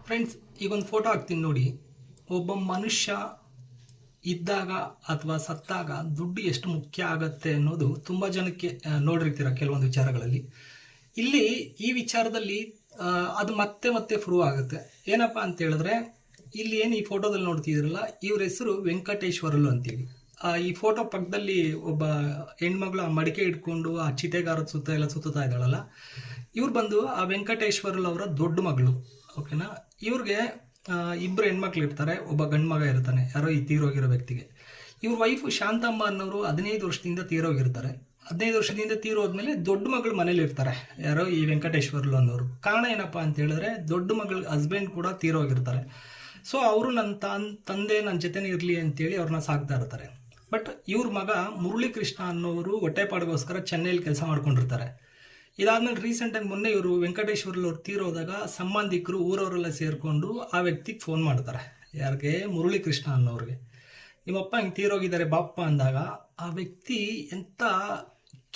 Friends, ಈಗೊಂದು photo ಹಾಕ್ತೀನಿ ನೋಡಿ. ಒಬ್ಬ ಮನುಷ್ಯ ಇದ್ದಾಗ ಅಥವಾ ಸತ್ತಾಗ ದುಡ್ಡು ಎಷ್ಟು ಮುಖ್ಯ ಆಗತ್ತೆ ಅನ್ನೋದು ತುಂಬ ಜನಕ್ಕೆ ನೋಡಿರ್ತೀರ ಕೆಲವೊಂದು ವಿಚಾರಗಳಲ್ಲಿ. ಇಲ್ಲಿ ಈ ವಿಚಾರದಲ್ಲಿ ಅದು ಮತ್ತೆ ಮತ್ತೆ ಪ್ರೂವ್ ಆಗುತ್ತೆ. ಏನಪ್ಪ ಅಂತ ಹೇಳಿದ್ರೆ, ಇಲ್ಲಿ ಏನು ಈ ಫೋಟೋದಲ್ಲಿ ನೋಡ್ತಿದ್ರಲ್ಲ, ಇವ್ರ ಹೆಸರು ವೆಂಕಟೇಶ್ವರಲು ಅಂತೇಳಿ. ಈ ಫೋಟೋ ಪಕ್ಕದಲ್ಲಿ ಒಬ್ಬ ಹೆಣ್ಮಗಳು ಆ ಮಡಿಕೆ ಇಟ್ಕೊಂಡು ಆ ಚಿತೆಗಾರದ ಸುತ್ತ ಎಲ್ಲ ಸುತ್ತಾ ಇದ್ದಾಳಲ್ಲ, ಇವ್ರು ಬಂದು ಆ ವೆಂಕಟೇಶ್ವರಲು ಅವರ ದೊಡ್ಡ ಮಗಳು. ಓಕೆನಾ. ಇವ್ರಿಗೆ ಇಬ್ಬರು ಹೆಣ್ಮಕ್ಳು ಇರ್ತಾರೆ, ಒಬ್ಬ ಗಂಡು ಮಗ ಇರ್ತಾನೆ, ಯಾರೋ ಈ ತೀರೋಗಿರೋ ವ್ಯಕ್ತಿಗೆ. ಇವ್ರ ವೈಫು ಶಾಂತಮ್ಮ ಅನ್ನೋರು 15 ವರ್ಷದಿಂದ ತೀರೋಗಿರ್ತಾರೆ. 15 ವರ್ಷದಿಂದ ತೀರೋದ್ಮೇಲೆ ದೊಡ್ಡ ಮಗಳು ಮನೇಲಿ ಇರ್ತಾರೆ, ಯಾರೋ ಈ ವೆಂಕಟೇಶ್ವರಲು ಅನ್ನೋರು. ಕಾರಣ ಏನಪ್ಪಾ ಅಂತ ಹೇಳಿದ್ರೆ, ದೊಡ್ಡ ಮಗಳ ಹಸ್ಬೆಂಡ್ ಕೂಡ ತೀರೋಗಿರ್ತಾರೆ. ಸೊ ಅವರು ನನ್ನ ತಂದೆ ನನ್ನ ಜೊತೆನೇ ಇರಲಿ ಅಂತೇಳಿ ಅವ್ರನ್ನ ಸಾಕ್ತಾ ಇರ್ತಾರೆ. ಬಟ್ ಇವ್ರ ಮಗ ಮುರಳಿ ಕೃಷ್ಣ ಅನ್ನೋರು ಹೊಟ್ಟೆಪಾಡಿಗೋಸ್ಕರ ಚೆನ್ನೈಲಿ ಕೆಲಸ ಮಾಡ್ಕೊಂಡಿರ್ತಾರೆ. ಇದಾದ್ಮೇಲೆ ರೀಸೆಂಟಾಗಿ ಮೊನ್ನೆ ಇವರು ವೆಂಕಟೇಶ್ವರಲು ಅವ್ರು ತೀರೋದಾಗ ಸಂಬಂಧಿಕರು ಊರವರೆಲ್ಲ ಸೇರಿಕೊಂಡು ಆ ವ್ಯಕ್ತಿಗೆ ಫೋನ್ ಮಾಡ್ತಾರೆ. ಯಾರಿಗೆ? ಮುರಳಿ ಕೃಷ್ಣ ಅನ್ನೋರಿಗೆ. ನಿಮ್ಮಪ್ಪ ಹಿಂಗೆ ತೀರೋಗಿದ್ದಾರೆ ಬಾಪ್ಪ ಅಂದಾಗ ಆ ವ್ಯಕ್ತಿ ಎಂಥ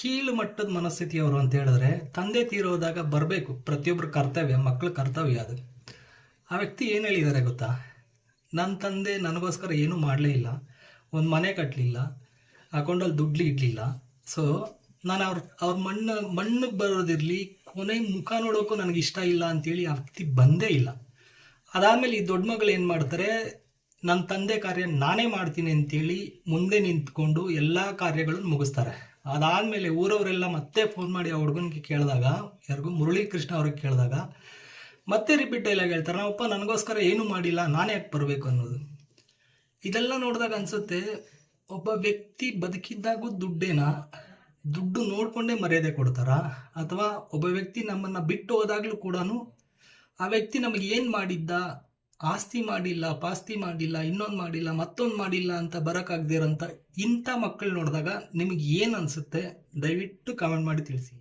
ಕೀಳು ಮಟ್ಟದ ಮನಸ್ಥಿತಿಯವರು ಅಂತ ಹೇಳಿದ್ರೆ, ತಂದೆ ತೀರೋದಾಗ ಬರಬೇಕು, ಪ್ರತಿಯೊಬ್ಬರ ಕರ್ತವ್ಯ, ಮಕ್ಕಳ ಕರ್ತವ್ಯ ಅದು. ಆ ವ್ಯಕ್ತಿ ಏನು ಹೇಳಿದ್ದಾರೆ ಗೊತ್ತಾ? ನನ್ನ ತಂದೆ ನನಗೋಸ್ಕರ ಏನೂ ಮಾಡಲೇ ಇಲ್ಲ, ಒಂದು ಮನೆ ಕಟ್ಟಲಿಲ್ಲ, ಅಕೌಂಟಲ್ಲಿ ದುಡ್ಡು ಇಡಲಿಲ್ಲ. ಸೊ ನಾನು ಅವ್ರ ಮಣ್ಣಿಗೆ ಬರೋದಿರಲಿ, ಕೊನೆ ಮುಖ ನೋಡೋಕ್ಕೂ ನನಗೆ ಇಷ್ಟ ಇಲ್ಲ ಅಂತೇಳಿ ಆ ವ್ಯಕ್ತಿ ಬಂದೇ ಇಲ್ಲ. ಅದಾದಮೇಲೆ ಈ ದೊಡ್ಡ ಮಗಳು ಏನು ಮಾಡ್ತಾರೆ, ನನ್ನ ತಂದೆ ಕಾರ್ಯ ನಾನೇ ಮಾಡ್ತೀನಿ ಅಂತೇಳಿ ಮುಂದೆ ನಿಂತ್ಕೊಂಡು ಎಲ್ಲ ಕಾರ್ಯಗಳನ್ನು ಮುಗಿಸ್ತಾರೆ. ಅದಾದಮೇಲೆ ಊರವರೆಲ್ಲ ಮತ್ತೆ ಫೋನ್ ಮಾಡಿ ಆ ಹುಡುಗನಿಗೆ ಕೇಳಿದಾಗ, ಯಾರಿಗೂ ಮುರಳಿ ಕೃಷ್ಣ ಅವ್ರಿಗೆ ಕೇಳಿದಾಗ ಮತ್ತೆ ರಿಪೀಟ್ ಡೈಲಾಗ್ ಹೇಳ್ತಾರೆ, ನಮ್ಮಪ್ಪ ನನಗೋಸ್ಕರ ಏನೂ ಮಾಡಿಲ್ಲ, ನಾನೇ ಯಾಕೆ ಬರಬೇಕು ಅನ್ನೋದು. ಇದೆಲ್ಲ ನೋಡಿದಾಗ ಅನಿಸುತ್ತೆ, ಒಬ್ಬ ವ್ಯಕ್ತಿ ಬದುಕಿದ್ದಾಗೂ ದುಡ್ಡು ನೋಡಿಕೊಂಡೇ ಮರ್ಯಾದೆ ಕೊಡ್ತಾರಾ? ಅಥವಾ ಒಬ್ಬ ವ್ಯಕ್ತಿ ನಮ್ಮನ್ನು ಬಿಟ್ಟು ಹೋದಾಗಲೂ ಕೂಡ ಆ ವ್ಯಕ್ತಿ ನಮಗೆ ಏನು ಮಾಡಿದ್ದ, ಆಸ್ತಿ ಮಾಡಿಲ್ಲ, ಪಾಸ್ತಿ ಮಾಡಿಲ್ಲ, ಇನ್ನೊಂದು ಮಾಡಿಲ್ಲ, ಮತ್ತೊಂದು ಮಾಡಿಲ್ಲ ಅಂತ ಬರೋಕ್ಕಾಗದಿರೋಂಥ ಇಂಥ ಮಕ್ಕಳು ನೋಡಿದಾಗ ನಿಮಗೆ ಏನು ಅನಿಸುತ್ತೆ? ದಯವಿಟ್ಟು ಕಮೆಂಟ್ ಮಾಡಿ ತಿಳಿಸಿ.